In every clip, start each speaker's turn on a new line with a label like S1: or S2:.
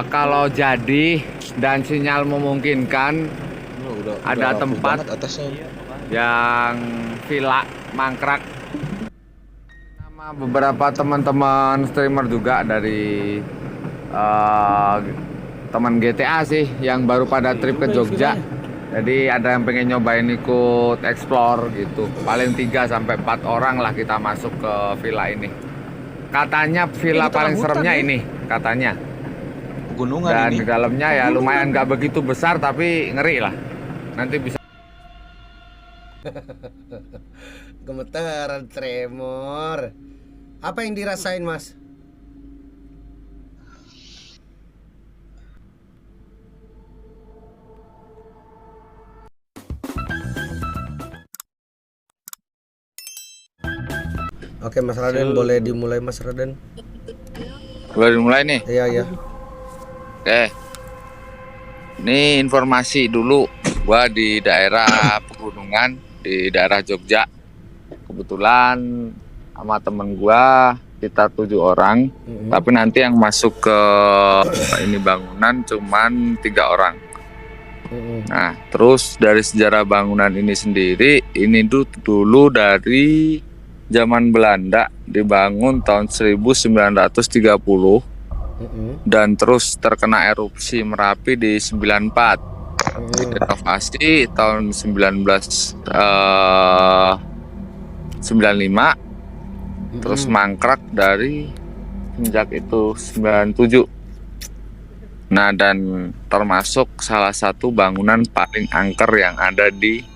S1: Kalau jadi dan sinyal memungkinkan, ada tempat
S2: atasnya.
S1: yang villa mangkrak. Nama beberapa teman-teman streamer juga dari teman GTA sih yang baru pada trip ke Jogja. Jadi ada yang pengen nyobain ikut explore gitu. Paling 3 sampai 4 orang lah kita masuk ke villa ini. Katanya villa paling seremnya ini, katanya.
S2: Pegunungan
S1: Dan
S2: ini.
S1: di dalamnya ya lumayan nggak begitu besar tapi ngeri lah. Nanti bisa.
S3: Gemeteran, tremor. Apa yang dirasain, Mas? Oke, Mas Raden, boleh dimulai, Mas Raden?
S1: Boleh dimulai nih.
S3: Iya, iya.
S1: Oke. Ini informasi dulu. Gua di daerah pegunungan di daerah Jogja. Kebetulan sama temen gua kita 7 orang. Tapi nanti yang masuk ke ini bangunan cuman 3 orang. Nah, terus dari sejarah bangunan ini sendiri, ini dulu dari zaman Belanda, dibangun tahun 1930 dan terus terkena erupsi Merapi di 94. Direnovasi tahun 1995, terus mangkrak dari sejak itu 97. Nah, dan termasuk salah satu bangunan paling angker yang ada di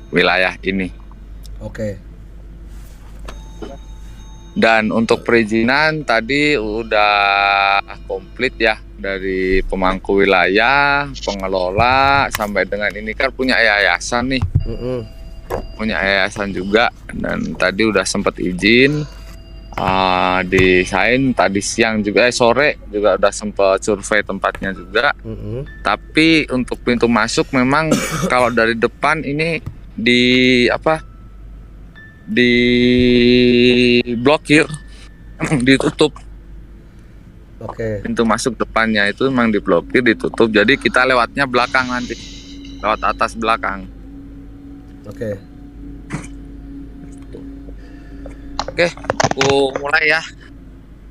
S1: wilayah ini.
S3: Oke.
S1: Dan untuk perizinan tadi udah komplit ya, dari pemangku wilayah, pengelola, sampai dengan ini kan punya yayasan nih. Punya yayasan juga, dan tadi udah sempat izin. Disain tadi siang juga, sore juga udah sempat survei tempatnya juga. Tapi untuk pintu masuk memang kalau dari depan ini diblokir, ditutup.
S3: Oke.
S1: Pintu masuk depannya itu memang diblokir, ditutup. Jadi kita lewatnya belakang nanti, lewat atas belakang.
S3: Oke.
S1: Oke, aku mulai ya.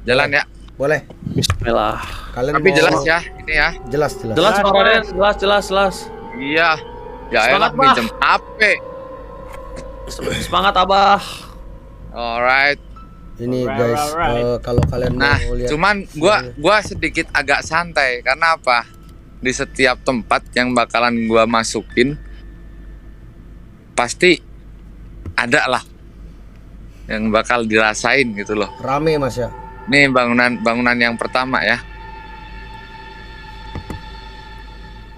S1: Jalan ya.
S3: Boleh.
S4: Bismillah.
S3: Kalian
S1: Tapi
S3: mau...
S1: jelas ya, ini ya.
S3: Jelas.
S4: Jelas Bang Raden, jelas.
S1: Iya. Ya elah
S4: Semangat, Bah.
S1: minjem HP.
S4: Semangat Abah.
S1: Alright.
S3: Ini guys, kalau kalian
S1: Nah,
S3: mau lihat,
S1: cuman gua sedikit agak santai karena apa? Di setiap tempat yang bakalan gua masukin pasti ada lah yang bakal dirasain gitu loh.
S3: rame Mas ya.
S1: Ini bangunan yang pertama ya.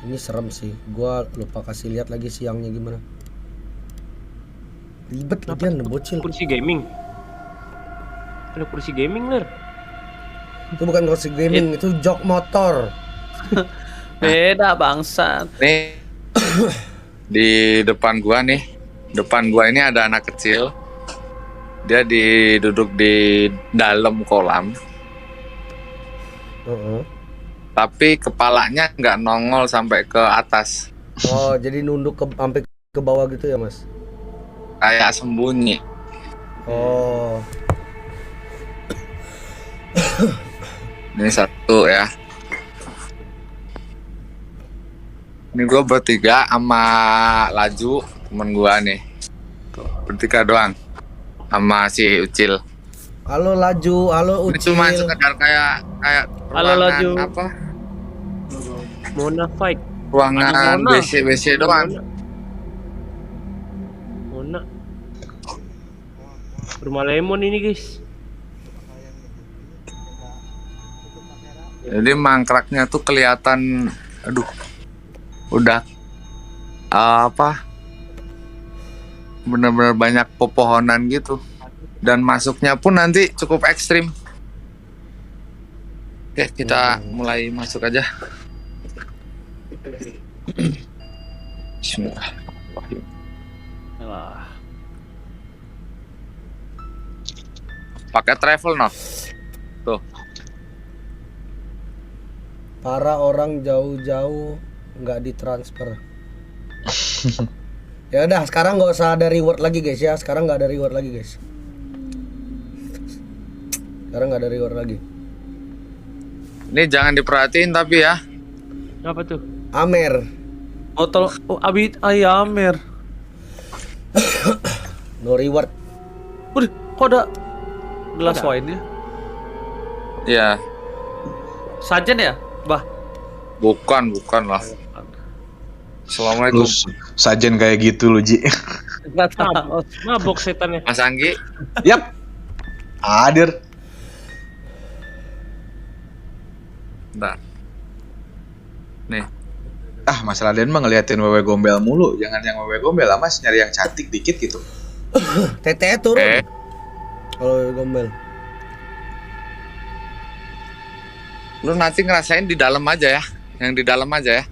S3: Ini serem sih. Gua lupa kasih lihat lagi siangnya gimana. Ribet lagian bocil.
S5: Kursi gaming. Ada kursi gaming, Ler.
S3: Itu bukan kursi gaming, itu jok motor.
S4: Beda bangsa.
S1: Nih di depan gua nih. Depan gua ini ada anak kecil. Dia duduk di dalam kolam. Tapi kepalanya nggak nongol sampai ke atas.
S3: Oh, jadi nunduk sampai ke bawah gitu ya, Mas?
S1: Kayak sembunyi.
S3: Oh.
S1: Ini satu ya. Ini gue bertiga sama Laju, temen gue nih. Bertiga doang. Sama si Ucil.
S3: Halo Laju, halo
S1: Ini
S3: Ucil.
S1: cuma sekedar kayak
S5: Halo,
S1: ruangan
S5: Laju.
S1: apa?
S5: Mona fight.
S1: Ruangan
S5: Mona.
S1: WC doang.
S5: Mona. Rumah lemon ini, guys.
S1: Jadi mangkraknya tuh kelihatan, aduh, udah bener-bener banyak pepohonan gitu, dan masuknya pun nanti cukup ekstrim. Oke, kita mulai masuk aja. Bismillahirrahmanirrahim. Pakai travel no, tuh.
S3: Para orang jauh-jauh nggak ditransfer. Ya udah, sekarang nggak usah ada reward lagi guys ya. Sekarang nggak ada reward lagi guys. Sekarang nggak ada reward lagi.
S1: Ini jangan diperhatiin tapi ya.
S5: Apa tuh?
S3: Amer,
S4: Botol Abi Ayamer.
S3: no reward.
S4: Waduh, kok ada gelas
S5: Ada.
S4: wine-nya?
S1: Ya,
S4: Sajen ya? Bah.
S1: bukan lah. Assalamualaikum.
S2: Lu sajen kayak gitu lu Ji.
S4: Enggak tahu.
S5: Mabok setannya.
S1: Mas Anggi.
S2: Yap. Hadir.
S1: Bentar. Nih,
S2: Ah, Mas Raden mah ngeliatin wewe gombel mulu. Jangan yang wewe gombel lah Mas, nyari yang cantik dikit gitu.
S3: Tete turun.
S1: eh,
S3: Kalau gombel.
S1: lu nanti ngerasain di dalam aja ya. Yang di dalam aja ya.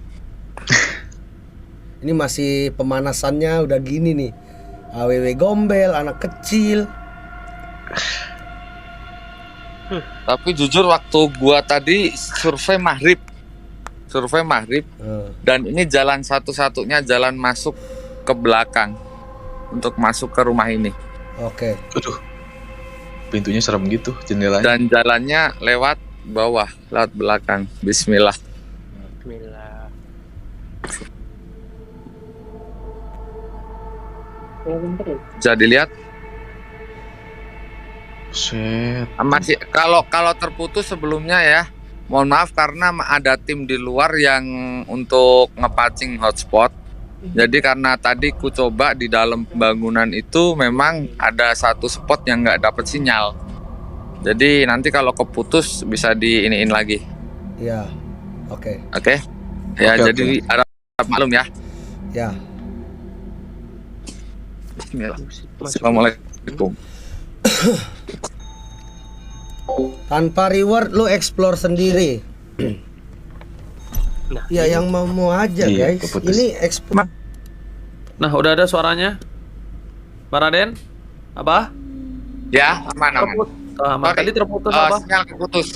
S3: Ini masih pemanasannya udah gini nih. AWW gombel, anak kecil.
S1: Tapi jujur waktu gua tadi survei maghrib dan ini jalan satu-satunya jalan masuk ke belakang untuk masuk ke rumah ini.
S3: Oke.
S2: Aduh. Pintunya serem gitu, jendelanya.
S1: Dan jalannya lewat bawah, lewat belakang. Bismillah.
S5: Bismillah.
S1: Bisa dilihat.
S2: Set.
S1: Masih kalau terputus sebelumnya ya. Mohon maaf karena ada tim di luar yang untuk ngepacing hotspot. Jadi karena tadi ku coba di dalam bangunan itu memang ada satu spot yang nggak dapet sinyal. Jadi nanti kalau keputus bisa diiniin lagi.
S3: Iya. Oke.
S1: Oke? Ya
S2: Oke,
S1: jadi ada maklum ya.
S3: Ya.
S1: Bismillah. Assalamualaikum.
S3: Tanpa reward lu explore sendiri.
S5: Nah,
S3: Ya yang mau aja
S2: Iya,
S3: guys.
S2: keputus.
S3: Ini explore.
S4: Nah, udah ada suaranya. Pak Raden? Apa?
S1: Ya, aman.
S4: Aman. Tadi terputus apa?
S1: Sinyal keputus.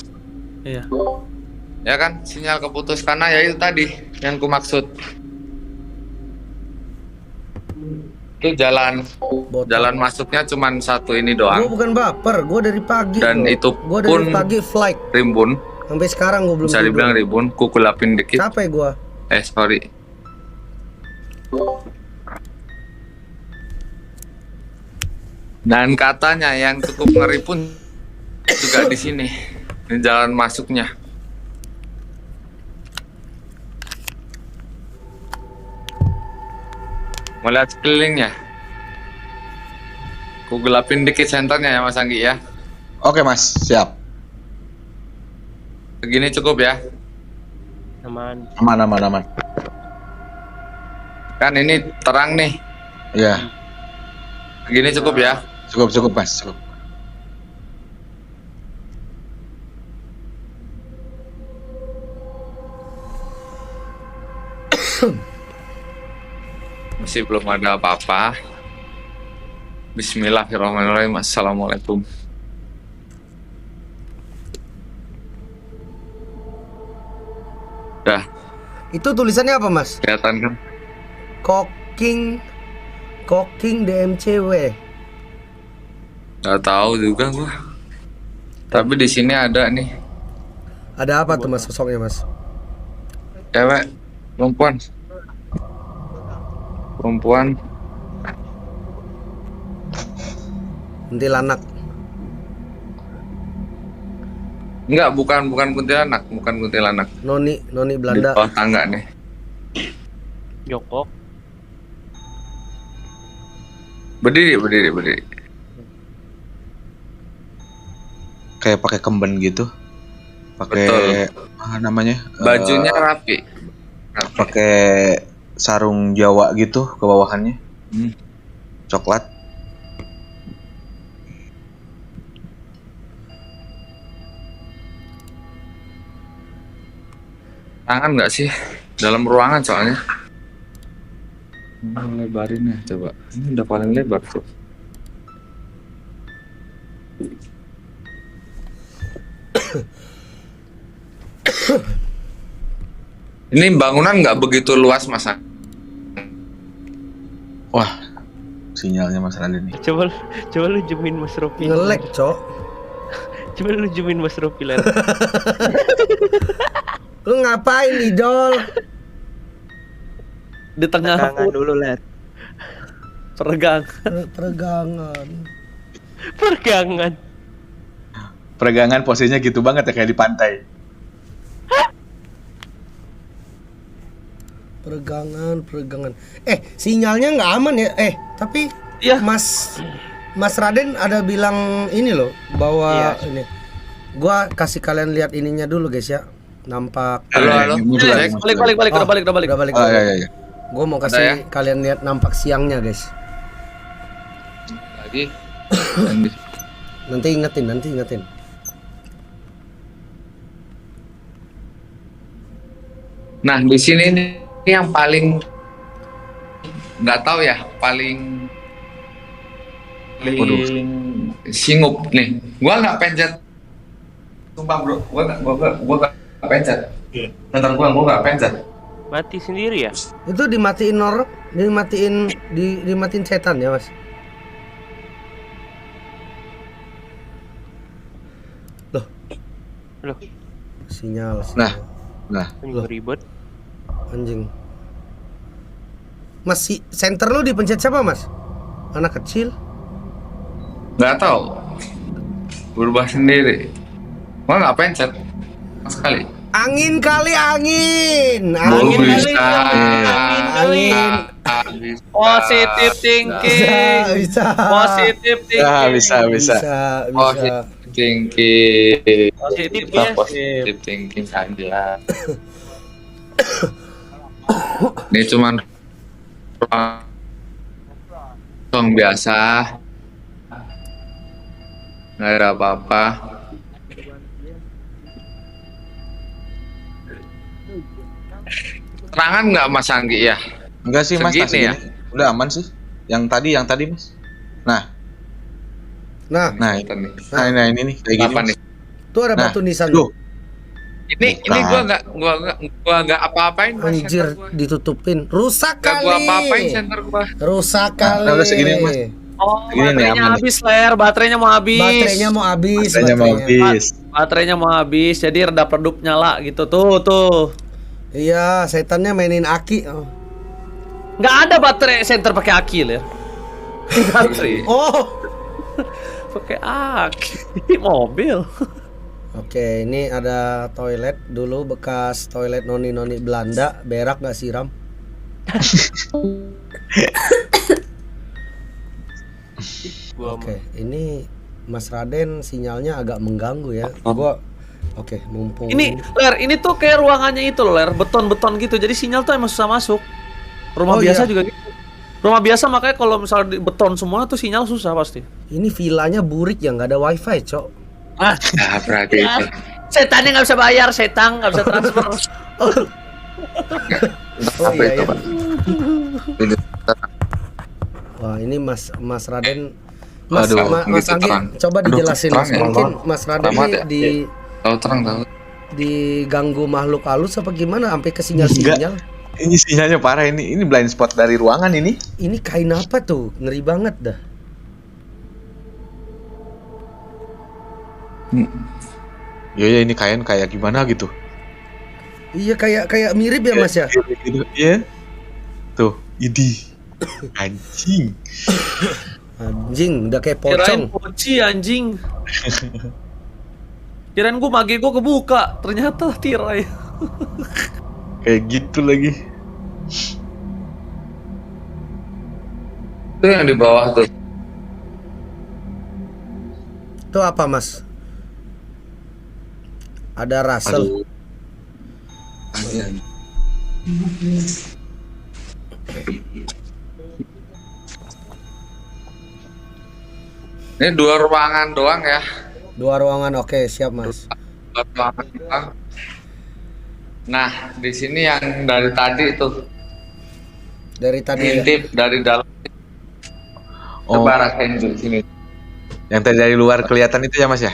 S4: Iya.
S1: Ya kan, sinyal keputus karena ya itu tadi yang ku maksud. Itu jalan masuknya cuman satu ini
S3: Gua
S1: doang.
S3: bukan baper, gua dari pagi.
S1: Dan
S3: bro.
S1: itu
S3: Gua dari
S1: pun
S3: pagi flight
S1: rimbun,
S3: sampai sekarang gua belum
S1: bisa dibilang ribun, ku gelapin dikit.
S3: Capek gua.
S1: Sorry. Dan katanya yang cukup ngeri pun juga di sini, di jalan masuknya. Mau lihat sekelilingnya? Ku gelapin dikit senternya ya Mas Anggi ya.
S2: Oke Mas, siap.
S1: Segini cukup ya.
S5: aman.
S2: Aman.
S1: Kan ini terang nih.
S2: Ya,
S1: Segini cukup ya.
S2: cukup Mas, cukup.
S1: Masih belum ada apa-apa. Bismillahirrahmanirrahim. Assalamualaikum. Dah,
S3: Itu tulisannya apa, Mas?
S1: kelihatan kan?
S3: Cooking DMCW.
S1: Gak tahu juga gua. Tapi di sini ada nih,
S3: Ada apa tuh Mas sosoknya, Mas?
S1: cewek, perempuan.
S3: Kuntilanak.
S1: Enggak, bukan kuntilanak.
S3: Noni
S1: Di
S3: Belanda.
S1: bawah tangga nih.
S5: Joko.
S1: Berdiri.
S2: Kayak pakai kemben gitu. Pakai
S1: Betul.
S2: namanya?
S1: Bajunya rapi.
S2: Pakai sarung Jawa gitu ke bawahannya.
S1: Hmm.
S2: Coklat.
S1: Tangan nggak sih? Dalam ruangan soalnya. Lebarin ya coba. Ini udah paling lebar tuh. Ini bangunan nggak begitu luas Mas.
S2: Wah, sinyalnya Mas Raden nih.
S5: Coba lu zoomin Mas Rofi.
S3: Ngelek, Cok.
S5: Coba lu zoomin Mas Rofi Ler.
S3: Lu ngapain, Idol?
S4: Di tengah
S5: Tangan dulu Ler.
S3: Peregangan.
S2: Peregangan posisinya gitu banget ya kayak di pantai.
S3: Peregangan. Sinyalnya nggak aman ya? Tapi
S4: Iya.
S3: Mas Raden ada bilang ini loh bahwa
S5: Iya.
S3: ini. Gua kasih kalian lihat ininya dulu guys ya. Nampak.
S1: Halo.
S2: Muncul lagi, muncul lagi.
S4: Balik, udah balik.
S3: Udah balik.
S2: Oh iya.
S3: Gua mau
S1: Ada
S3: kasih
S1: ya?
S3: kalian lihat nampak siangnya guys.
S1: Lagi.
S3: Nanti ingetin.
S1: Nah di sini nih yang paling nggak tahu ya, paling singup nih. Gua nggak pencet, sumpah bro, gua nggak pencet. Bentar gua nggak pencet.
S5: Mati sendiri ya?
S3: Itu dimatiin dimatiin setan ya mas.
S5: Loh,
S3: Sinyal.
S2: Nah,
S5: ini ribet.
S3: Anjing. Mas, center lu dipencet siapa mas? Anak kecil?
S1: Nggak tahu, berubah sendiri. Gua nggak pencet sama sekali.
S3: Angin kali. Angin
S4: Positif thinking.
S3: Bisa.
S4: Positif thinking.
S2: bisa.
S1: Positive thinking.
S4: Positif
S1: Kita
S4: ya.
S1: positive thinking saja. Ini cuman ruang biasa, nggak ada apa-apa. Terangan nggak Mas Anggi ya?
S2: Enggak sih Mas,
S1: Segini
S2: segini.
S1: ya?
S2: Udah aman sih. Yang tadi Mas. Nah,
S3: Nah,
S1: Kita nih.
S2: ini nih kayak gini.
S1: Apa
S2: Mas.
S1: nih?
S3: tuh ada
S2: Nah,
S3: batu nisan.
S2: Tuh,
S1: Ini gua nggak apa-apain Mas,
S3: Anjir,
S1: center gua.
S3: ditutupin. Rusak
S1: Nggak
S3: kali.
S1: gua apa-apain center gua.
S3: Rusak
S2: Nah,
S3: kali.
S2: udah segini, Mas.
S4: Oh,
S2: Ini nih,
S4: baterainya
S2: aman nih.
S4: habis, Ler. Baterainya mau habis.
S3: Baterainya mau habis.
S2: Baterainya mau habis.
S4: Baterainya mau habis, jadi redap-redup nyala gitu. Tuh.
S3: Iya, setannya mainin aki. Oh.
S4: Nggak ada baterai center pakai aki, Ler.
S1: Baterai.
S3: Oh.
S4: Pakai aki. Mobil.
S3: Oke, ini ada toilet dulu bekas toilet noni-noni Belanda, berak gak siram. Oke, ini Mas Raden sinyalnya agak mengganggu ya. Oke, mumpung
S4: Ini, Ler, ini tuh kayak ruangannya itu loh, Ler. Beton-beton gitu. Jadi sinyal tuh emang susah masuk. Rumah
S3: Oh,
S4: biasa
S3: iya.
S4: juga gitu. Rumah biasa makanya kalau misalnya di beton semua tuh sinyal susah pasti.
S3: ini villanya burik ya, nggak ada wifi, Cok.
S4: Ah,
S1: Nah, berarti
S4: ya.
S1: itu.
S4: Setannya nggak bisa bayar, setan nggak bisa transfer.
S3: Oh
S1: Apa
S3: iya,
S1: itu,
S3: iya.
S1: Pak? Ini
S3: Wah, ini Mas Raden. Mas
S2: Aduh,
S3: Mas
S1: gitu
S3: Anggi,
S1: terang.
S3: coba
S1: Aduh,
S3: dijelasin
S1: terang
S3: Mas.
S1: ya,
S3: Mungkin
S1: Allah.
S3: Mas Raden
S1: Selamat
S3: ini
S1: ya. Tahu terang tahu.
S3: diganggu makhluk halus apa gimana sampai ke sinyal-sinyal.
S2: Ini sinyalnya parah ini. Ini blind spot dari ruangan ini.
S3: Ini kain apa tuh? Ngeri banget dah.
S2: Ya ini kayak gimana gitu.
S3: Iya, kayak mirip ya Mas ya.
S2: Gitu. Iya. Tuh, idi. Anjing.
S3: Anjing, udah kayak
S4: Kirain
S3: pocong.
S4: poci anjing. Kirain gua mage gua kebuka, ternyata tirai.
S2: Kayak gitu lagi.
S1: Itu yang di bawah tuh.
S3: Itu apa Mas? Ada Russell.
S2: Aduh.
S1: Ini 2 ruangan doang ya.
S3: 2 ruangan, oke siap Mas.
S1: 2 ruangan doang. Nah, di sini yang dari tadi itu
S3: Dari tadi ya.
S1: ngintip dari dalam.
S2: Oh,
S1: Coba rasain di sini.
S2: yang tadi dari luar kelihatan itu ya Mas ya?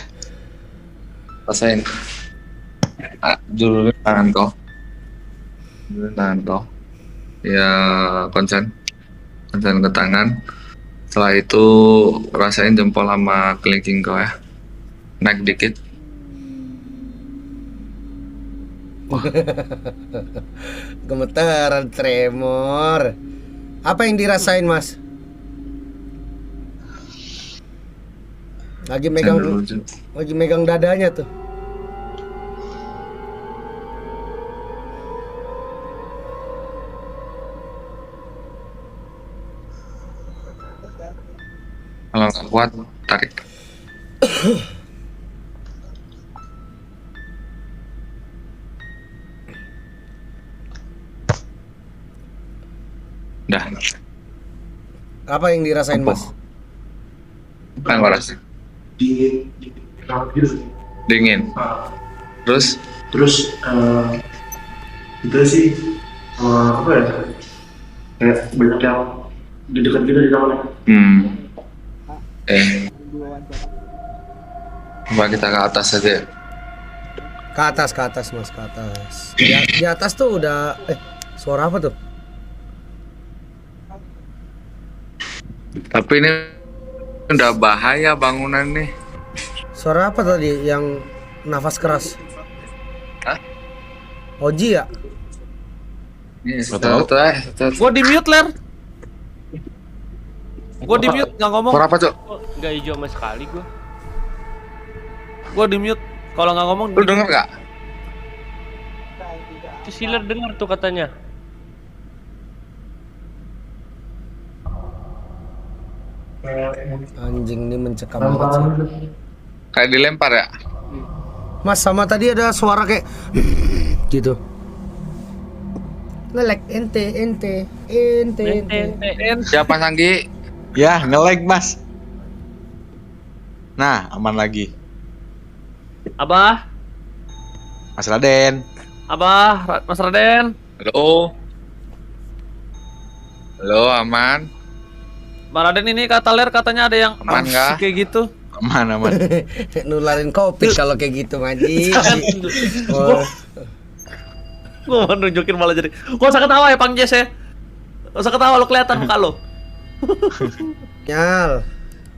S1: Rasain. Julurin tangan kau. Nanto. Ya konsen ke tangan. Setelah itu rasain jempol sama kelingking kau ya. Naik dikit.
S3: Gemetaran, tremor. Apa yang dirasain, Mas? Lagi megang dadanya tuh.
S1: Kalau nggak kuat, tarik. Dah.
S3: Apa yang dirasain, Mas?
S1: Apa yang gua rasain?
S6: Dingin banget gitu.
S1: Dingin. Terus
S6: Terus itu sih apa ya? Kayak banyak yang di dekat gitu di taman.
S1: Coba kita ke atas aja ya.
S3: Ke atas, Mas, ke atas. Di atas tuh udah suara apa tuh?
S1: Tapi ini udah bahaya bangunan nih.
S3: Suara apa tadi yang nafas keras?
S1: Hah?
S3: Oji ya?
S1: Ini
S2: tahu.
S1: satu.
S4: Gua di mute, Ler. Gua di mute nggak ngomong.
S1: Suara apa, Cok?
S5: Kok nggak hijau sama sekali gua?
S4: Gua di mute. Kalau nggak ngomong.
S1: Lu denger nggak?
S5: Itu Siler dengar tuh katanya.
S3: Anjing ini mencekam banget sih.
S1: Kayak dilempar ya?
S3: Mas, sama tadi ada suara kayak gitu. Ngelek ente.
S1: Siapa Sanggi?
S2: Ya, nge-lag, Mas. Nah, aman lagi.
S5: Abah,
S2: Mas Raden.
S4: Abah, Mas Raden.
S1: Halo. Halo, aman?
S4: Mas Raden ini kata Ler katanya ada yang
S1: Aman nggak?
S4: kayak gitu.
S2: Aman.
S3: Nularin covid kalau kayak gitu, Maji. Oh,
S4: Gua mau nunjukin malah jadi. Gak usah ketawa ya, Pang Jess ya. Gak usah ketawa, lo kelihatan muka lo.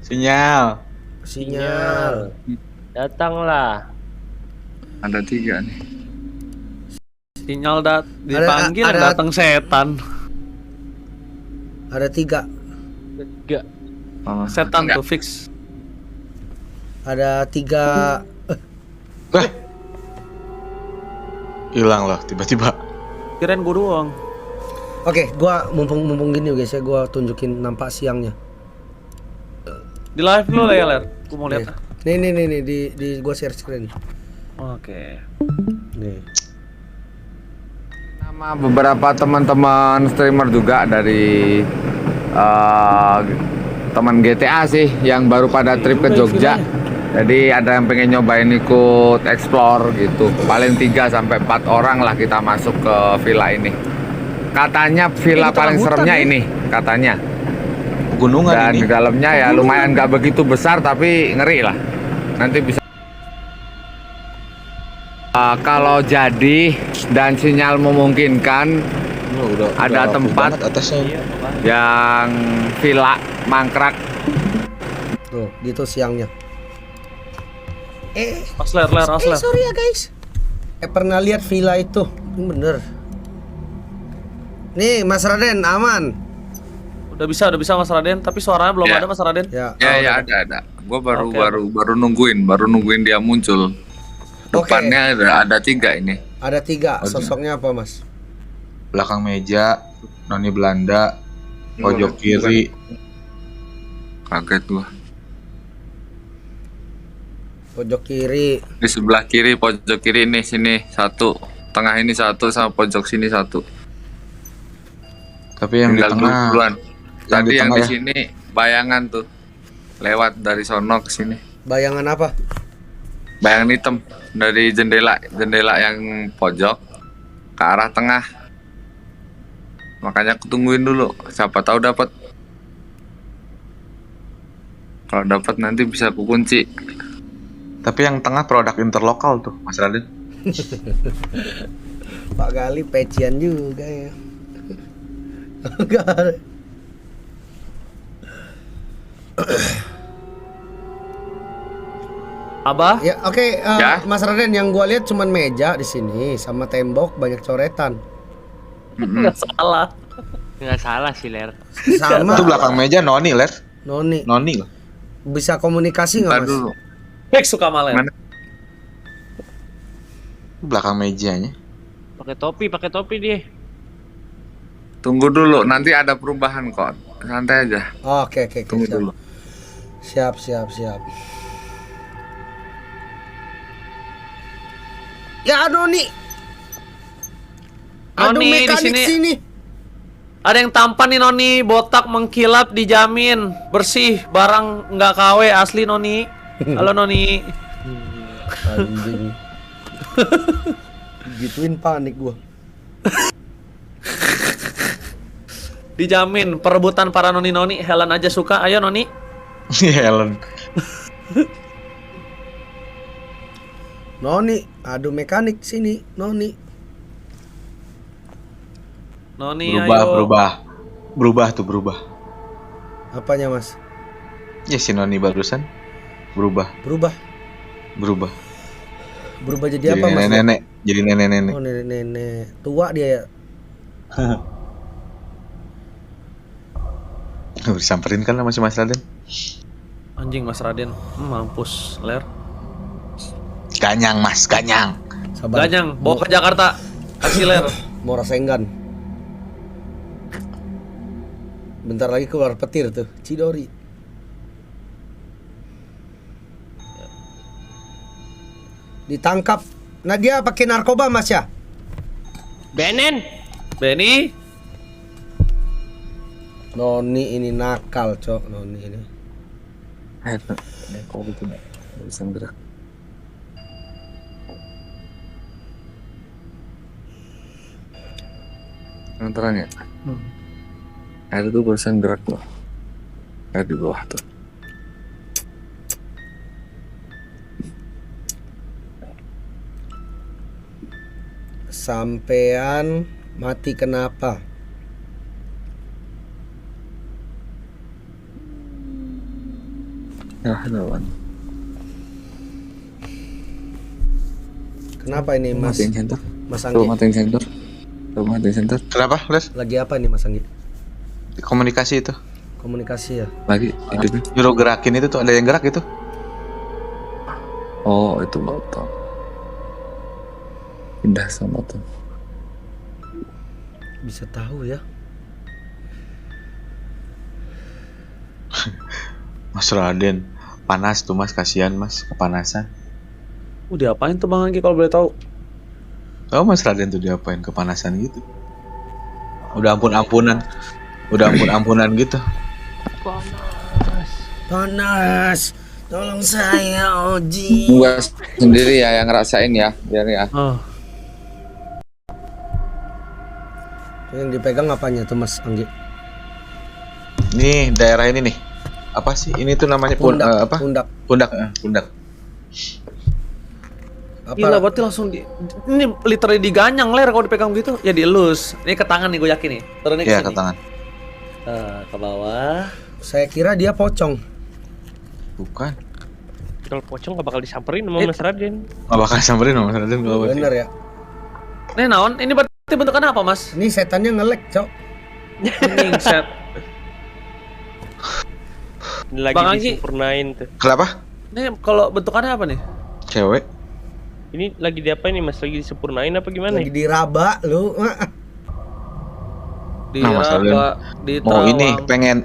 S2: Sinyal.
S5: datanglah.
S1: Ada 3 nih.
S4: Sinyal dipanggil
S3: ada-
S4: datang setan.
S3: ada 3.
S5: Enggak.
S1: Oh,
S4: Setan
S1: enggak.
S4: tuh fix.
S3: Ada 3.
S2: Hilang loh tiba-tiba.
S4: Kirain gua doang.
S3: Oke, gua mumpung gini guys ya, gua tunjukin nampak siangnya.
S4: Di live lu lah ya, Ler. Gua mau lihat.
S3: Nih di gua share screen.
S4: Oke.
S3: Nih.
S1: Nama beberapa teman-teman streamer juga dari teman GTA sih yang baru pada trip ke Jogja. Jadi ada yang pengen nyobain ikut explore gitu. Paling 3 sampai 4 orang lah kita masuk ke villa ini. Katanya villa
S4: Ini di
S1: paling
S4: tengah
S1: seremnya
S4: hutan,
S1: ini katanya.
S2: Gunungan
S1: Dan di
S2: ini.
S1: dalamnya ya lumayan gak begitu besar tapi ngeri lah. Nanti bisa kalau jadi dan sinyal memungkinkan
S2: Udah
S1: ada
S2: rapuh
S1: tempat.
S2: banget atasnya.
S5: Iya, Pak.
S1: yang villa mangkrak.
S3: Tuh, gitu siangnya.
S4: Asler.
S3: Sorry ya guys. Pernah lihat villa itu? Ini bener. Nih Mas Raden aman.
S4: Udah bisa Mas Raden, tapi suaranya belum
S1: Ya.
S4: ada Mas Raden.
S3: Ya.
S1: Ya ada. Gua
S4: Oke.
S1: baru nungguin dia muncul. Depannya ada 3 ini.
S3: Ada 3. Sosoknya apa Mas?
S2: Belakang meja, noni Belanda, pojok kiri.
S1: Kaget gua.
S3: Pojok kiri.
S1: Di sebelah kiri, pojok kiri ini sini 1, tengah ini 1 sama pojok sini 1.
S2: Tapi yang di
S1: Tinggal
S2: tengah.
S1: duluan.
S2: yang
S1: Tadi
S2: di
S1: yang
S2: tengah
S1: di
S2: ya?
S1: sini bayangan tuh. Lewat dari sono ke sini.
S3: Bayangan apa?
S1: Bayangan hitam dari jendela yang pojok ke arah tengah. Makanya aku tungguin dulu, siapa tahu dapat. Kalau dapat nanti bisa aku kunci.
S2: Tapi yang tengah produk interlokal tuh, Mas Raden.
S3: Pak Gali pecian juga ya. Enggak.
S4: Abah,
S3: Ya, oke,
S1: Ya.
S3: Mas Raden, yang gua lihat cuman meja di sini sama tembok banyak coretan.
S4: nggak salah.
S5: Nggak salah sih, Ler.
S3: Sama
S2: Itu belakang meja Noni, Ler.
S3: Noni.
S2: Noni lah.
S3: Bisa komunikasi nggak,
S1: Ntar
S3: Mas?
S1: dulu.
S4: Hek suka maler.
S1: Mana?
S2: Belakang mejanya.
S5: Pakai topi dia.
S1: Tunggu dulu, nanti ada perubahan kok. Santai aja.
S3: Oke,
S1: Tunggu
S3: siap.
S1: dulu.
S3: Siap. Ya Noni. Aduh,
S4: Noni, di
S3: mekanik
S4: sini.
S3: sini.
S4: Ada yang tampan nih Noni, botak mengkilap dijamin, bersih, barang nggak KW asli Noni. Halo Noni.
S3: Anjing. Gituin panik gua.
S4: Dijamin perebutan para Noni, Helen aja suka. Ayo Noni.
S2: Helen.
S3: Noni, aduh mekanik sini, Noni.
S4: Noni
S2: Berubah. Berubah.
S3: Apanya, Mas?
S2: Ya si Noni barusan berubah.
S3: Berubah jadi
S2: Jadi
S3: apa, Mas?
S2: nenek-nenek. Jadi nenek-nenek.
S3: Oh, nenek-nenek. Tua dia ya.
S2: Disamperin kan sama si Mas Raden.
S4: Anjing Mas Raden, mampus ler.
S2: Ganyang, Mas, ganyang.
S3: Sabar.
S4: Ganyang, bawa ke Jakarta. Kasih ler.
S3: Mau rasenggan. Bentar lagi keluar petir tuh, Cidori. Ditangkap. Nah, dia pakai narkoba, Mas ya?
S5: Benen.
S4: Benny,
S3: Noni ini nakal, Cok. Noni ini.
S1: Kok gitu nggak bisa gerak. Terang ya. Air itu barusan gerak loh. Air di bawah tuh.
S3: Sampean mati kenapa?
S1: Ya, lawan.
S3: Kenapa ini, Mas?
S1: Matiin center.
S3: Mas
S1: Tuh,
S3: Anggi?
S1: matiin center. Tuh, matiin center.
S2: Kenapa, Les?
S3: Lagi apa ini, Mas Anggi?
S2: Komunikasi itu.
S3: Komunikasi ya?
S1: Lagi hidupnya.
S2: Nyuruh gerakin itu tuh, ada yang gerak itu.
S1: Oh, itu botol. Pindah sama tuh.
S3: Bisa tahu ya?
S2: Mas Raden, panas tuh Mas, kasihan Mas, kepanasan.
S4: udah apain tuh Bang Anggi kalau boleh tahu?
S2: Oh Mas Raden tuh diapain kepanasan gitu? Udah ampun-ampunan gitu.
S3: Panas. Tolong saya, Oji.
S1: Gua sendiri ya yang ngerasain ya, biar ya.
S4: Oh,
S3: Yang dipegang apanya tuh, Mas Anggi?
S2: Nih daerah ini nih. Apa sih? Ini tuh namanya
S3: Pundak.
S2: apa?
S3: Pundak.
S2: Pundak.
S3: Apa?
S4: gila berarti langsung ini literally diganyang ler kalau dipegang gitu. Ya dielus. Ini ke tangan nih gue yakin nih. Turunnya ke
S2: Iya,
S4: sini.
S2: ke tangan.
S4: Ke bawah.
S3: Saya kira dia pocong.
S2: Bukan.
S5: Kalau pocong gak bakal disamperin sama Mas Raden.
S2: Nggak bakal samperin sama Mas Raden kalau pasti.
S3: Bener ya?
S4: Nih naon? Ini berarti bentukannya apa mas?
S3: Ini setannya ngelek, Cok.
S4: Anjing set.
S5: Ini lagi
S4: Bang Anggi.
S5: disempurnain tuh.
S2: Kenapa?
S4: Ini kalau bentukannya apa nih?
S2: Cewek.
S5: Ini lagi diapain nih Mas? Lagi disempurnain apa gimana?
S3: Lagi diraba lu.
S4: Di
S2: Nah, Mas Raden
S4: raba, di
S2: Mau
S4: terawang.
S2: ini pengen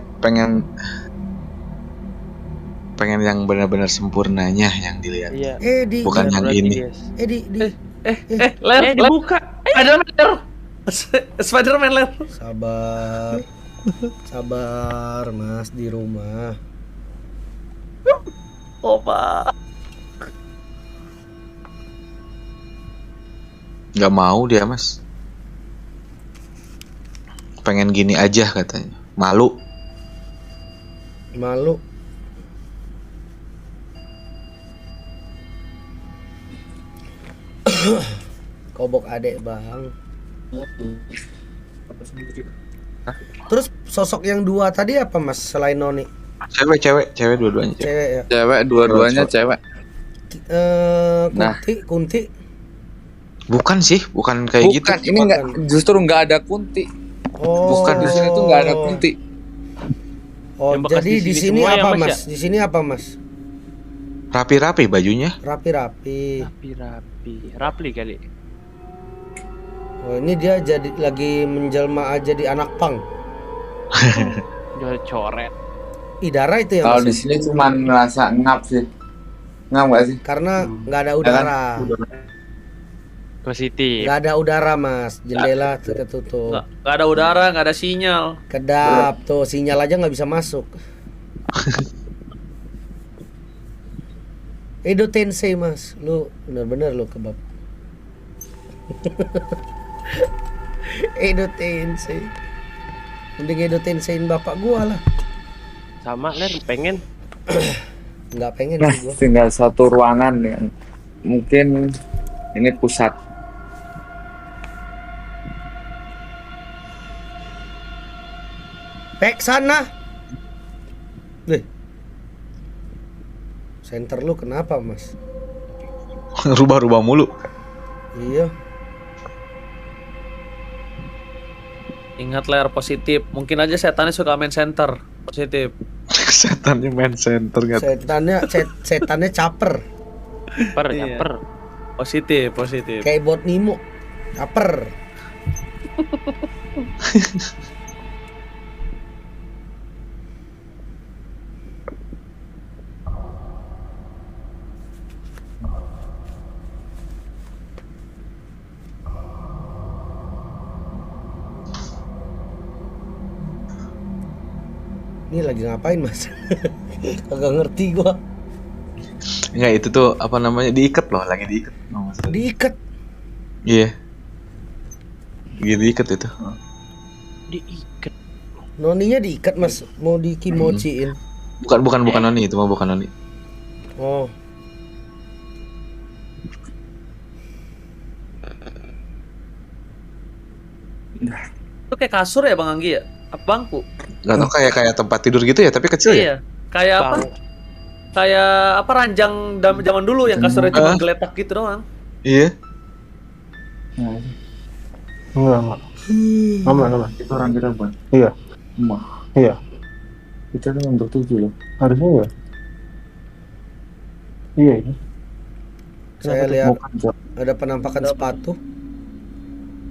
S2: yang benar-benar sempurnanya yang dilihat.
S5: Iya.
S3: Di
S2: Bukan yang
S5: Berarti
S2: ini.
S5: dia.
S4: Ler,
S5: Dibuka.
S4: Spiderman ler. Spiderman ler.
S3: Sabar. Sabar, Mas, di rumah.
S4: Opa.
S2: Nggak mau dia Mas. Pengen gini aja katanya. Malu.
S3: Malu. Kobok adek bang. Terus sosok yang dua tadi apa mas selain Noni?
S2: Cewek dua-duanya.
S3: Cewek ya.
S1: Cewek, dua-duanya cewek. Nah.
S3: Kunti.
S2: Bukan sih, bukan kayak gitu.
S1: Bukan, ini enggak, justru nggak ada kunti.
S3: Oh.
S1: Bukan, di sini tuh nggak ada kunti.
S3: Oh,
S5: Yang bekas
S3: jadi
S5: di
S3: di
S5: sini
S3: sini
S5: semua ya,
S3: apa
S5: Mas,
S3: mas? Di sini apa mas?
S2: Rapi-rapi bajunya.
S3: Rapi-rapi.
S5: Rapli kali.
S3: Oh, ini dia jadi lagi menjelma jadi anak pang.
S5: Jual coret.
S3: Idara itu ya
S1: Kalau
S3: mas?
S1: di sini cuma ngerasa ngap sih. Ngap nggak sih?
S3: Karena nggak ada udara.
S5: Positif.
S3: Nggak ada udara mas. Jendela tertutup.
S4: Nggak ada udara, nggak ada sinyal.
S3: Kedap tuh sinyal aja nggak bisa masuk. Edo Tensei mas, lu bener-bener lu kebab. Edo Tensei. Mending Edo Tenseiin bapak gua lah.
S5: Sama Ler, pengen.
S3: Nggak pengen
S1: Nah,
S3: sih gua.
S1: tinggal satu ruangan ya. Mungkin ini pusat.
S3: Pek sana. Deh. Center lu kenapa mas?
S2: Rubah-rubah mulu.
S3: Iya.
S4: Ingat ler positif. Mungkin aja setannya suka main center. Positif.
S2: Setannya main center nggak?
S3: Setannya caper.
S4: Iya.
S5: Caper.
S4: Positif.
S3: Kayak bot Nemo. Caper. Ini lagi ngapain mas? Kagak ngerti gua.
S2: Enggak, itu tuh apa namanya, diikat loh, lagi diikat. Oh, maksudnya.
S3: Diikat.
S2: Iya. Gitu diikat itu.
S5: Diikat.
S3: Noninya diikat mas, mau dikimociin.
S2: Bukan Noni, itu mah bukan Noni.
S3: Oh.
S4: Itu kayak kasur ya Bang Anggi ya? Apa bangku?
S2: Gak tau, kayak tempat tidur gitu ya, tapi kecil ya.
S4: Iya. Kayak apa? Kayak apa ranjang zaman dulu yang kasurnya cuma geletak gitu doang.
S2: Iya.
S6: Enggak. Nama.
S1: Itu orang kita bukan?
S6: Iya.
S1: Emang.
S6: Iya.
S1: Kita tuh untuk 7 loh.
S6: Harusnya enggak. Iya ini.
S3: Saya lihat ada penampakan sepatu.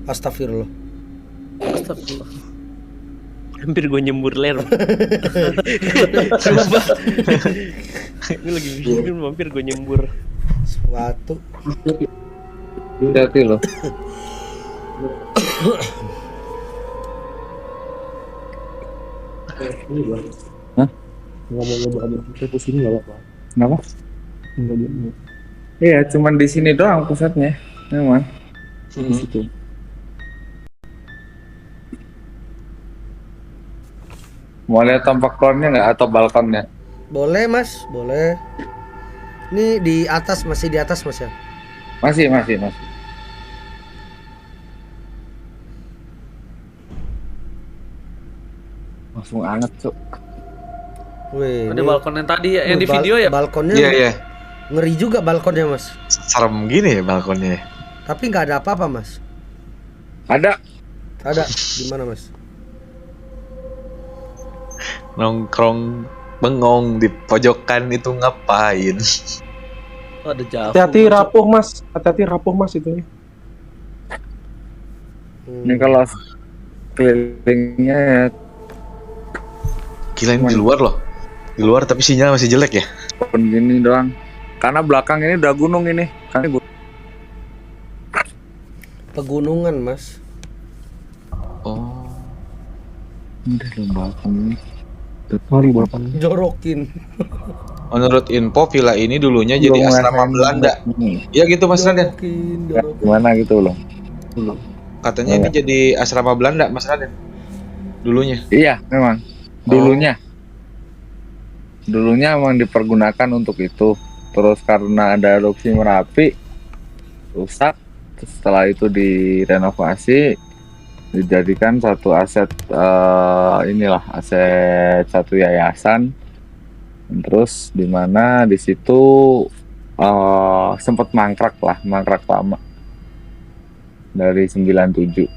S3: Astagfirullah.
S4: Astagfirullah.
S5: Hampir gue nyembur Ler. Sumpah. Gue lagi bingung, hampir gue nyembur.
S3: Sepatu.
S1: Hati loh. Hah?
S6: Ngomong-ngomong kita pusing enggak apa-apa.
S1: Kenapa?
S6: Enggak dia.
S1: Iya, cuman di sini doang pusatnya. Memang. Di situ. Mau lihat tampak keluarnya nggak atau balkonnya?
S3: Boleh mas, boleh. Ini di atas, masih di atas mas ya?
S1: Masih. Langsung anget cuk.
S3: Wih,
S4: Ada balkon yang tadi ya, yang di video ya?
S3: Balkonnya
S2: Iya.
S3: ngeri juga balkonnya mas.
S2: Serem gini ya balkonnya.
S3: Tapi nggak ada apa-apa mas.
S1: Ada.
S3: Ada di mana mas?
S2: Nongkrong bengong di pojokan itu ngapain?
S4: Oh, ada jauh.
S6: Hati-hati rapuh mas itu.
S1: Ini kalau kelilingnya ya
S2: Gila, ini di luar loh. Di luar tapi sinyal masih jelek ya.
S1: gini doang. Karena belakang ini udah gunung ini. Kan
S3: Pegunungan mas.
S2: Oh.
S1: udah loh balkon ini.
S6: Mari balkon.
S3: Jorokin.
S2: Menurut info villa ini dulunya jadi
S1: Belum
S2: asrama
S1: ngerasain
S2: Belanda.
S1: ini.
S2: Iya gitu Mas Raden.
S3: Jorokin.
S1: Gimana gitu loh.
S2: Katanya ini jadi asrama Belanda Mas Raden. Dulunya.
S1: Iya, memang. Dulunya emang dipergunakan untuk itu. Terus karena ada erupsi Merapi rusak, setelah itu direnovasi, dijadikan satu aset aset satu yayasan. Terus di mana di situ sempat mangkrak lama dari 97.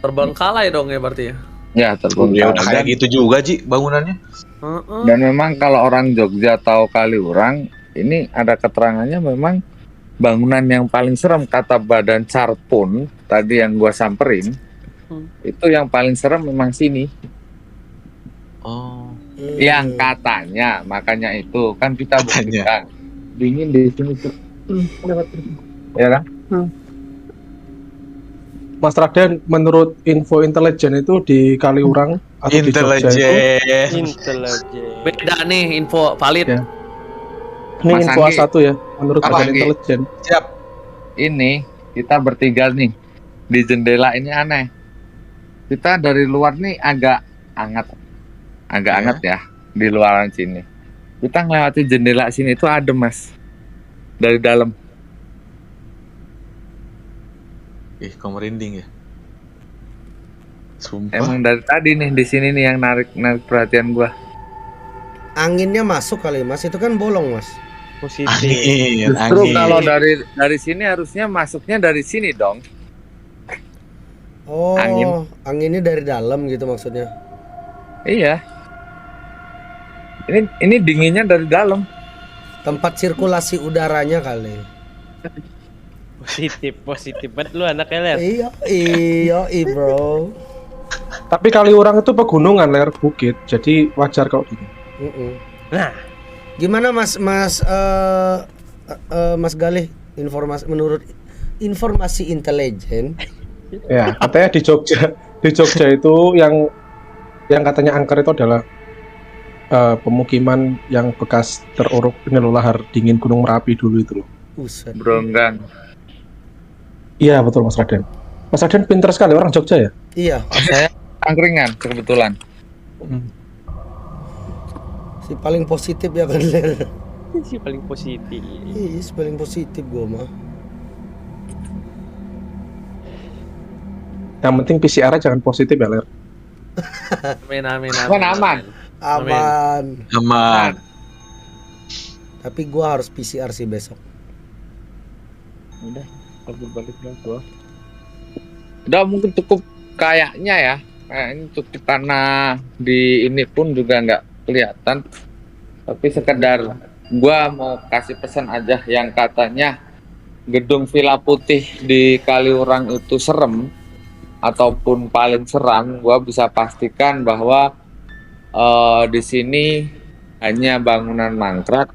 S4: Terbengkalai dong ya berarti ya.
S1: Ya,
S2: Ya
S1: terbengkalai.
S2: udah kayak gitu juga Ji bangunannya.
S4: Heeh.
S1: Dan memang kalau orang Jogja atau Kaliurang, ini ada keterangannya memang bangunan yang paling serem kata Badan SAR pun tadi yang gua samperin, itu yang paling serem memang sini.
S2: Oh.
S1: Yang katanya, makanya itu kan kita
S2: Katanya.
S1: buktikan dingin di sini tuh. Ya kan?
S7: Mas Raden, menurut info intelijen itu di Kaliurang atau di Jogja itu,
S2: Intelijen.
S5: Intelijen.
S4: Beda nih info valid.
S7: Ya. Ini
S1: Mas
S7: info
S1: Anggi.
S7: A1 ya, menurut
S2: Apa,
S7: badan
S2: Anggi?
S7: intelijen.
S2: Siap.
S1: Ini kita bertiga nih di jendela ini aneh. Kita dari luar nih agak anget ya di luaran sini. Kita ngelewati jendela sini itu adem Mas. Dari dalam.
S2: Kok merinding ya? Sumpah.
S1: Emang dari tadi nih di sini nih yang narik perhatian gua.
S3: Anginnya masuk kali Mas, itu kan bolong Mas.
S5: Positif.
S2: Angin,
S1: Justru
S2: angin.
S1: kalau dari sini harusnya masuknya dari sini dong.
S3: Oh,
S1: Angin.
S3: anginnya dari dalam gitu maksudnya.
S1: Iya. Ini dinginnya dari dalam.
S3: Tempat sirkulasi udaranya kali.
S5: Positif banget lu anaknya, Ler.
S3: Iya, bro.
S7: Tapi Kaliurang itu pegunungan, Ler, bukit. Jadi wajar kalau gitu.
S3: Mm-mm.
S5: Nah,
S3: Gimana Mas Galih, menurut informasi intelijen?
S7: Ya, katanya di Jogja itu yang katanya angker itu adalah pemukiman yang bekas teruruk dengan lahar dingin Gunung Merapi dulu itu loh.
S3: Buset.
S1: Bronggang.
S7: Iya betul Mas Raden. Mas Raden pinter sekali orang Jogja ya.
S3: Iya,
S1: Saya angkringan kebetulan.
S3: si paling positif ya kan Ler.
S5: si paling positif.
S3: Iya, si paling positif gua mah.
S7: Yang penting PCR jangan positif ya Ler.
S4: Amin.
S1: Aman.
S3: Aman.
S2: Aman.
S3: Tapi gua harus PCR sih besok.
S1: Udah mungkin cukup kayaknya ya. Kayaknya cukup karena di ini pun juga nggak kelihatan. Tapi sekedar gua mau kasih pesan aja yang katanya gedung Villa Putih di Kaliurang itu serem ataupun paling seram, gua bisa pastikan bahwa di sini hanya bangunan mangkrak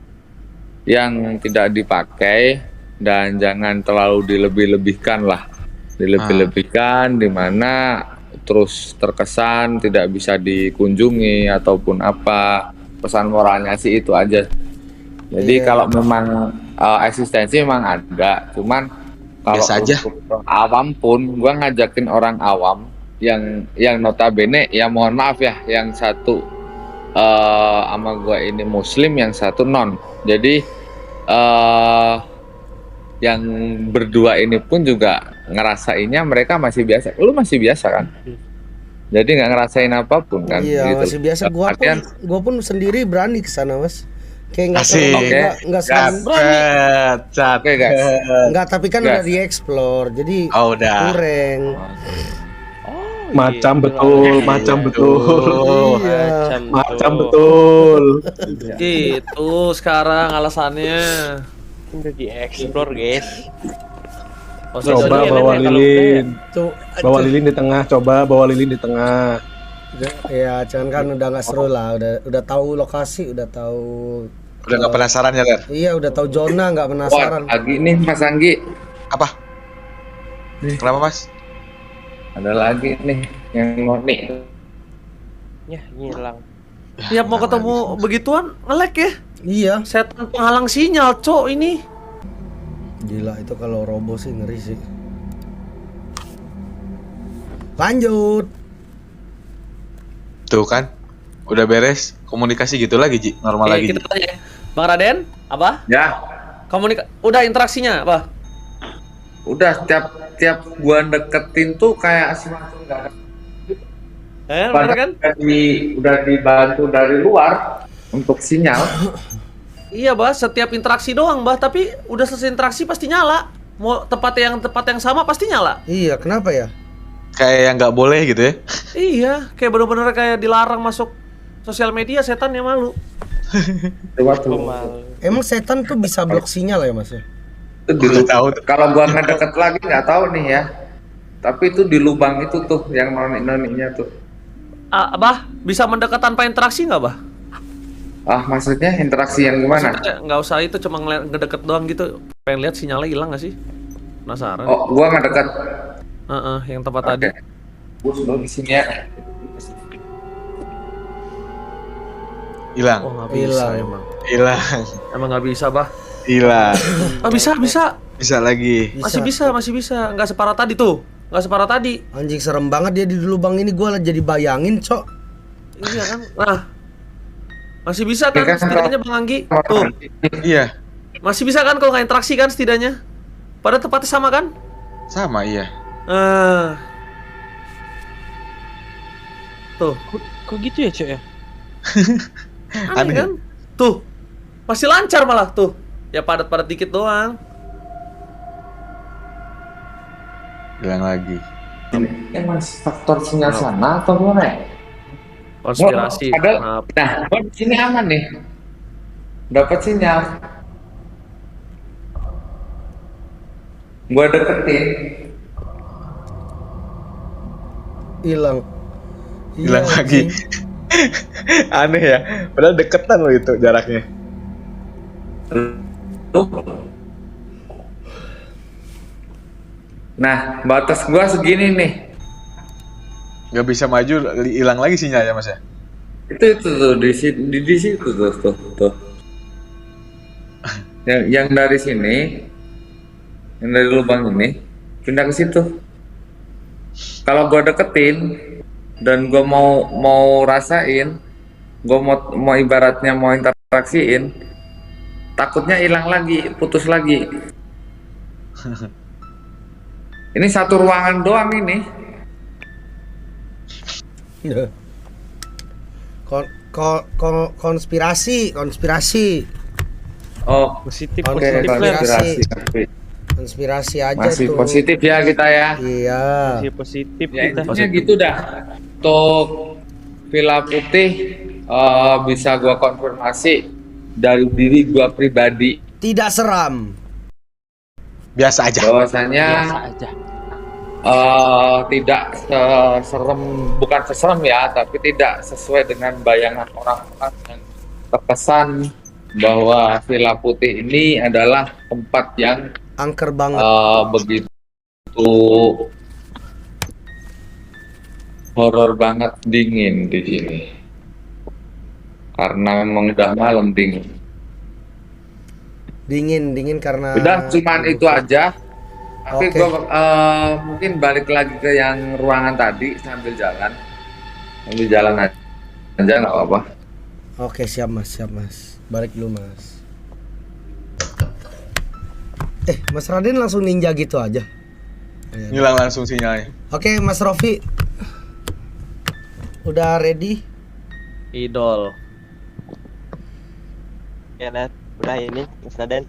S1: yang tidak dipakai dan jangan terlalu dilebih-lebihkan lah. Dilebih-lebihkan di mana terus terkesan tidak bisa dikunjungi ataupun apa. Pesan moralnya sih itu aja. Jadi
S3: Iya.
S1: kalau memang eksistensi memang ada, cuman kalau
S2: Biasa aja.
S1: untuk orang awam pun gua ngajakin orang awam yang notabene ya mohon maaf ya, yang satu sama gua ini muslim, yang satu non. Jadi yang berdua ini pun juga ngerasainnya mereka masih biasa. Lu masih biasa kan? Jadi nggak ngerasain apapun kan?
S3: Iya,
S1: gitu.
S3: masih biasa. Gua pun sendiri berani ke sana Mas. Kayak nggak
S2: Asik.
S3: serem,
S1: Oke.
S3: nggak serem.
S2: Cat.
S1: Oke guys.
S3: Nggak, tapi kan
S1: Gas.
S3: udah dieksplor, jadi
S2: Oh udah.
S3: kurang.
S7: Macam
S5: gitu.
S7: betul, macam betul.
S3: Iya.
S7: Macam betul.
S4: Gitu sekarang alasannya.
S5: Udah di-explore, guys.
S7: Coba
S5: Iya,
S7: bawa
S5: Len, ya, kalau
S7: lilin.
S3: Tuh,
S7: Bawa lilin di tengah, coba bawa lilin di tengah.
S3: ya cuman kan udah nggak seru lah, udah tahu lokasi, udah tahu.
S2: Udah nggak penasaran ya Ler?
S3: Iya, udah tahu zona, nggak penasaran.
S1: Wah, lagi nih Mas Anggi.
S2: Apa? Kenapa Mas?
S1: Ada lagi nih yang noni.
S5: Ya, hilang.
S4: Tiap mau ketemu begituan nge-lag ya.
S3: Iya,
S4: Setan penghalang sinyal, cok ini.
S3: gila itu kalau robo sih ngeri sih. Lanjut.
S2: Tuh kan, udah beres. Komunikasi gitu lagi Ji, normal
S4: Oke,
S2: lagi.
S4: kita
S2: Ji.
S4: tanya. Bang Raden, apa?
S1: Ya,
S4: Udah interaksinya apa?
S1: Udah tiap gua deketin tuh kayak semacam nggak ada.
S4: Bener kan?
S1: Udah dibantu dari luar untuk sinyal.
S4: Iya, Bah, setiap interaksi doang, Bah, tapi udah selesai interaksi pasti nyala. Mau tempat yang sama pasti nyala.
S3: Iya, kenapa ya?
S2: Kayak yang nggak boleh gitu ya.
S4: Iya, kayak bener-bener kayak dilarang masuk sosial media, setan yang malu.
S3: Emang setan tuh bisa blok sinyal ya, Mas ya?
S1: Itu di lubang. Kalau gua ngedeket lagi nggak tahu nih ya. Tapi itu di lubang itu tuh yang noni-noninya tuh.
S4: Bah, bisa mendekat tanpa interaksi nggak, Bah?
S1: Maksudnya interaksi yang gimana?
S4: Maksudnya nggak usah itu, cuma ngedeket doang gitu. Pengen lihat sinyalnya hilang nggak sih? Penasaran.
S1: Oh, gua ngedekat.
S4: Yang tempat tadi.
S1: Gua sudah di sini ya.
S2: Hilang.
S4: Oh, nggak bisa
S3: Hilang.
S4: emang.
S2: Hilang.
S4: Emang nggak bisa, Bah.
S2: Hilang.
S4: Bisa.
S2: Bisa lagi.
S4: Masih bisa. Nggak separah tadi tuh. Nggak separah tadi.
S3: Anjing serem banget dia di lubang ini, gua jadi bayangin, Cok.
S4: Iya kan? Nah, masih bisa kan
S1: Ya kan,
S4: setidaknya Bang Anggi? Tuh,
S2: Iya.
S4: masih bisa kan kalau nggak interaksi kan setidaknya? Pada tempatnya sama kan?
S2: Sama iya.
S4: Tuh,
S5: Kok gitu ya, Cok ya?
S4: aneh
S2: Aneh.
S4: kan? Tuh, masih lancar malah tuh. Ya padat-padat dikit doang.
S2: Hilang lagi.
S1: Emang faktor sinyal sana atau gimana ya?
S4: Konspirasi.
S1: Nah, gua di sini aman nih. Dapat sinyal. Gua deketin.
S3: Hilang.
S2: Hilang
S3: Iya,
S2: lagi.
S3: anjing.
S2: Aneh ya. Padahal deketan loh itu jaraknya.
S1: Tuh. Nah, batas gua segini nih.
S2: Nggak bisa maju, hilang lagi sinyalnya Mas ya.
S1: Itu tuh di situ tuh. Yang dari sini, yang dari lubang ini pindah ke situ. Kalau gua deketin dan gua mau rasain, gua mau ibaratnya mau interaksiin, takutnya hilang lagi, putus lagi. Ini satu ruangan doang ini.
S3: Konspirasi.
S1: Oh,
S5: Positif,
S1: oke,
S5: positif lah.
S3: Konspirasi aja
S1: masih
S3: tuh.
S1: positif ya kita ya.
S3: Iya.
S5: Masih positif
S1: Ya
S5: kita.
S1: intinya gitu dah. Untuk Villa Putih bisa gua konfirmasi dari diri gua pribadi
S3: Tidak seram.
S2: Biasa aja.
S1: bahwasanya
S5: Biasa aja.
S1: tidak serem, bukan seserem ya, tapi tidak sesuai dengan bayangan orang-orang yang terkesan bahwa Villa Putih ini adalah tempat yang
S3: Angker banget.
S1: begitu horor banget, dingin di sini karena memang udah malam dingin.
S3: Dingin karena
S1: Udah cuman itu aja. Tapi
S3: Oke.
S1: gua mungkin balik lagi ke yang ruangan tadi sambil jalan aja nggak apa-apa.
S3: Oke, siap Mas. Balik dulu Mas. Mas Raden langsung ninja gitu aja.
S2: Hilang langsung sinyalnya.
S3: Oke, Mas Rofi. Udah ready?
S4: Idol.
S8: Ya, Nat. Udah ini, Mas Raden.